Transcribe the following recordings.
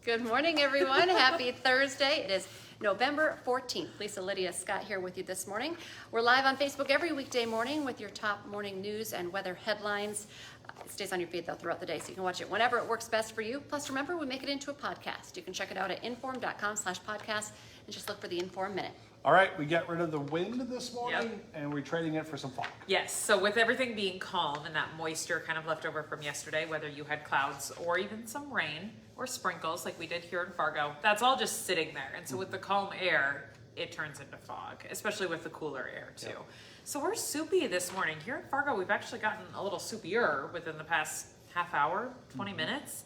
Good morning, everyone. Happy Thursday. It is November 14th. Lisa, Lydia, Scott here with you this morning. We're live on Facebook every weekday morning with your top morning news and weather headlines. It stays on your feed, though, throughout the day, so you can watch it whenever it works best for you. Plus, remember, we make it into a podcast. You can check it out at inform.com/podcast and just look for the Inform Minute. All right, we got rid of the wind this morning, and we're trading it for some fog. Yes, so with everything being calm and that moisture kind of left over from yesterday, whether you had clouds or even some rain or sprinkles like we did here in Fargo, that's all just sitting there. And so with the calm air, it turns into fog, especially with the cooler air too. Yep. So we're soupy this morning. Here in Fargo, we've actually gotten a little soupier within the past half hour, 20 minutes.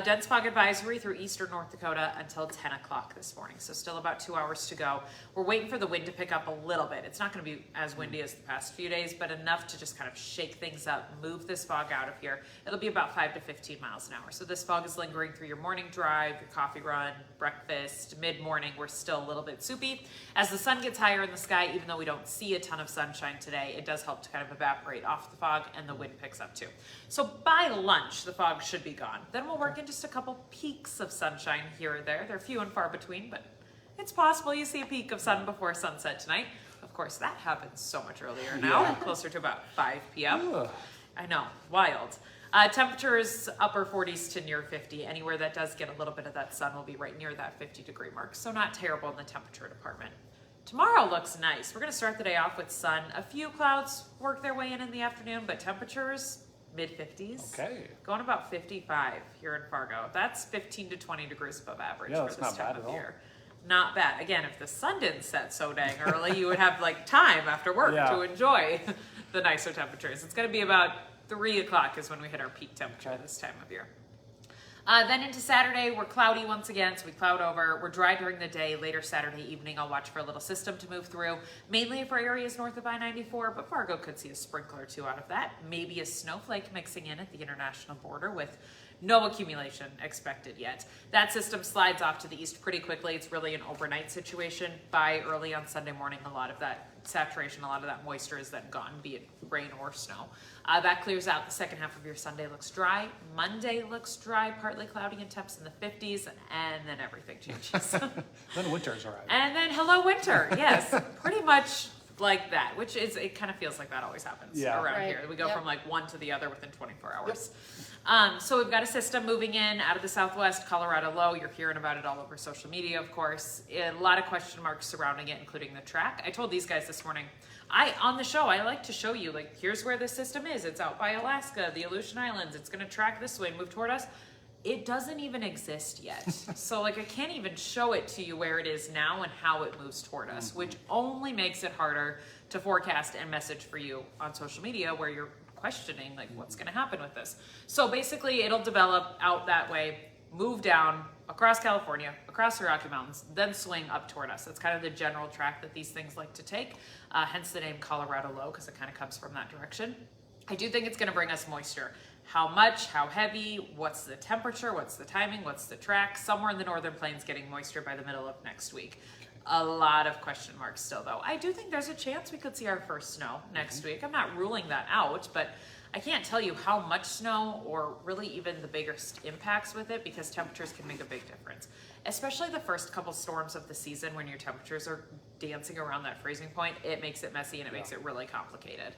Dense fog advisory through eastern North Dakota until 10 o'clock this morning. So still about 2 hours to go. We're waiting for the wind to pick up a little bit. It's not going to be as windy as the past few days, but enough to just kind of shake things up, move this fog out of here. It'll be about 5 to 15 miles an hour. So this fog is lingering through your morning drive, your coffee run, breakfast, mid-morning. We're still a little bit soupy. As the sun gets higher in the sky, even though we don't see a ton of sunshine today, it does help to kind of evaporate off the fog, and the wind picks up too. So by lunch, the fog should be gone. Then we'll work in just a couple peaks of sunshine here or there. They're few and far between, but it's possible you see a peak of sun before sunset tonight. Of course, that happens so much earlier now, closer to about 5 p.m. Ugh. I know, wild. Temperatures upper 40s to near 50. Anywhere that does get a little bit of that sun will be right near that 50-degree mark, so not terrible in the temperature department. Tomorrow looks nice. We're going to start the day off with sun. A few clouds work their way in the afternoon, but temperatures mid-50s. Okay. Going about 55 here in Fargo. That's 15 to 20 degrees above average for this time of year. Not bad. Again, if the sun didn't set so dang early, you would have like time after work to enjoy the nicer temperatures. It's going to be about 3 o'clock is when we hit our peak temperature this time of year. Then into Saturday, we're cloudy once again, so we cloud over. We're dry during the day. Later Saturday evening, I'll watch for a little system to move through, mainly for areas north of I-94, but Fargo could see a sprinkle or two out of that. Maybe a snowflake mixing in at the international border with no accumulation expected yet. That system slides off to the east pretty quickly. It's really an overnight situation. By early on Sunday morning, a lot of that saturation, a lot of that moisture is then gone, be it rain or snow. That clears out. The second half of your Sunday looks dry. Monday looks dry, partly cloudy and temps in the 50s, and then everything changes. Then winter's arrived. And then hello winter, yes, pretty much like that, which is, it kind of feels like that always happens around here. We go from like one to the other within 24 hours. So we've got a system moving in out of the southwest, Colorado low. You're hearing about it all over social media, of course. A lot of question marks surrounding it, including the track. I told these guys this morning, on the show, I like to show you, like, here's where this system is. It's out by Alaska, the Aleutian Islands. It's going to track this way and move toward us. It doesn't even exist yet. So like I can't even show it to you where it is now and how it moves toward us, which only makes it harder to forecast and message for you on social media where you're questioning like what's gonna happen with this. So basically it'll develop out that way, move down across California, across the Rocky Mountains, then swing up toward us. That's kind of the general track that these things like to take, hence the name Colorado low, because it kind of comes from that direction. I do think it's gonna bring us moisture. How much, how heavy, what's the temperature, what's the timing, what's the track? Somewhere in the northern plains getting moisture by the middle of next week. A lot of question marks still though. I do think there's a chance we could see our first snow next week. I'm not ruling that out, but I can't tell you how much snow or really even the biggest impacts with it because temperatures can make a big difference. Especially the first couple storms of the season when your temperatures are dancing around that freezing point, it makes it messy and it makes it really complicated.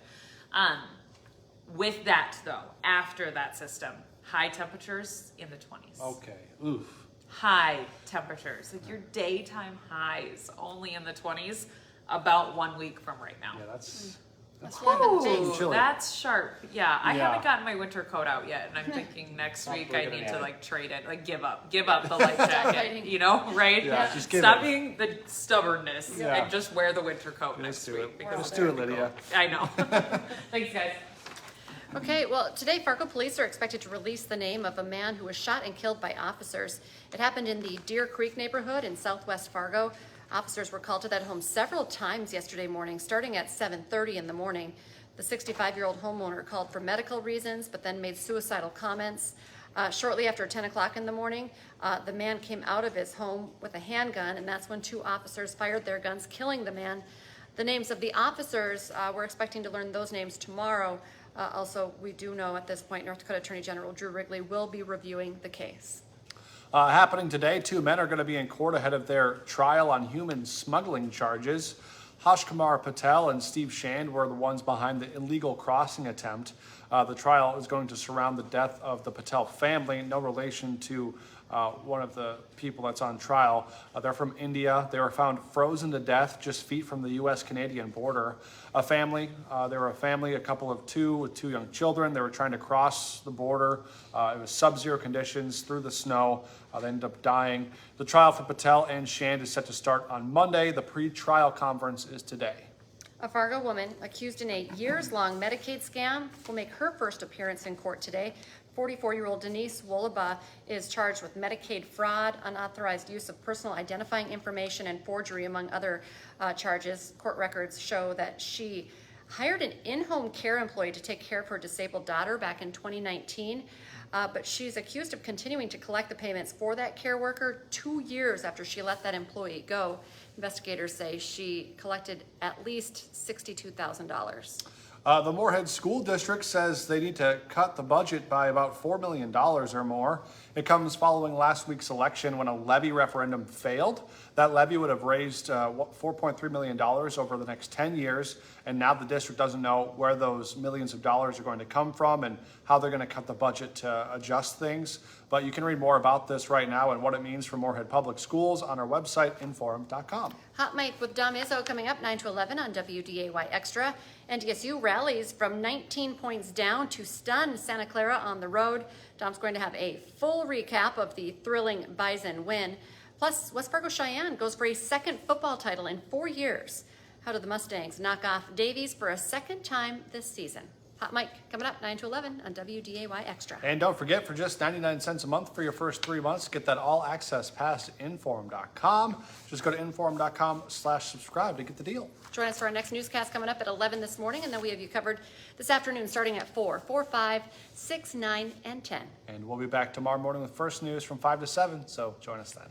With that though, after that system, high temperatures in the 20s. Okay, oof. High temperatures, like your daytime highs only in the 20s about 1 week from right now. Yeah, that's Ooh, that's sharp. Yeah, I haven't gotten my winter coat out yet, and I'm thinking next week I need to like trade it, like give up the light jacket, you know, right? Yeah, just give Stop it. being the stubbornness and just wear the winter coat next week. Let's do it, Lydia. I know. Thanks, guys. Okay, well, today Fargo police are expected to release the name of a man who was shot and killed by officers. It happened in the Deer Creek neighborhood in southwest Fargo. Officers were called to that home several times yesterday morning, starting at 7:30 in the morning. The 65-year-old homeowner called for medical reasons, but then made suicidal comments. Shortly after 10 o'clock in the morning, the man came out of his home with a handgun, and that's when 2 officers fired their guns, killing the man. The names of the officers, we're expecting to learn those names tomorrow. Also, we do know at this point, North Dakota Attorney General Drew Wrigley will be reviewing the case. Happening today, 2 men are going to be in court ahead of their trial on human smuggling charges. Hashkumar Patel and Steve Shand were the ones behind the illegal crossing attempt. The trial is going to surround the death of the Patel family, no relation to one of the people that's on trial. They're from India. They were found frozen to death just feet from the U.S.-Canadian border. They were a family, a couple of two with 2 young children. They were trying to cross the border. It was sub-zero conditions through the snow. They ended up dying. The trial for Patel and Shand is set to start on Monday. The pre-trial conference is today. A Fargo woman accused in a years-long Medicaid scam will make her first appearance in court today. 44-year-old Denise Wolaba is charged with Medicaid fraud, unauthorized use of personal identifying information, and forgery, among other charges. Court records show that she hired an in-home care employee to take care of her disabled daughter back in 2019, but she's accused of continuing to collect the payments for that care worker 2 years after she let that employee go. Investigators say she collected at least $62,000. The Moorhead School District says they need to cut the budget by about $4 million or more. It comes following last week's election when a levy referendum failed. That levy would have raised $4.3 million over the next 10 years, and now the district doesn't know where those millions of dollars are going to come from and how they're going to cut the budget to adjust things. But you can read more about this right now and what it means for Moorhead Public Schools on our website, inforum.com. Hot Mic with Dom Izzo coming up 9 to 11 on WDAY Extra. NDSU rallies from 19 points down to stun Santa Clara on the road. Dom's going to have a full recap of the thrilling Bison win. Plus, West Fargo Cheyenne goes for a second football title in 4 years. How do the Mustangs knock off Davies for a second time this season? Hot Mic coming up 9 to 11 on WDAY Extra. And don't forget, for just 99 cents a month for your first 3 months, get that all access pass at inforum.com. Just go to inforum.com/subscribe to get the deal. Join us for our next newscast coming up at 11 this morning, and then we have you covered this afternoon starting at 4, 5, 6, 9, and 10. And we'll be back tomorrow morning with First News from 5 to 7, so join us then.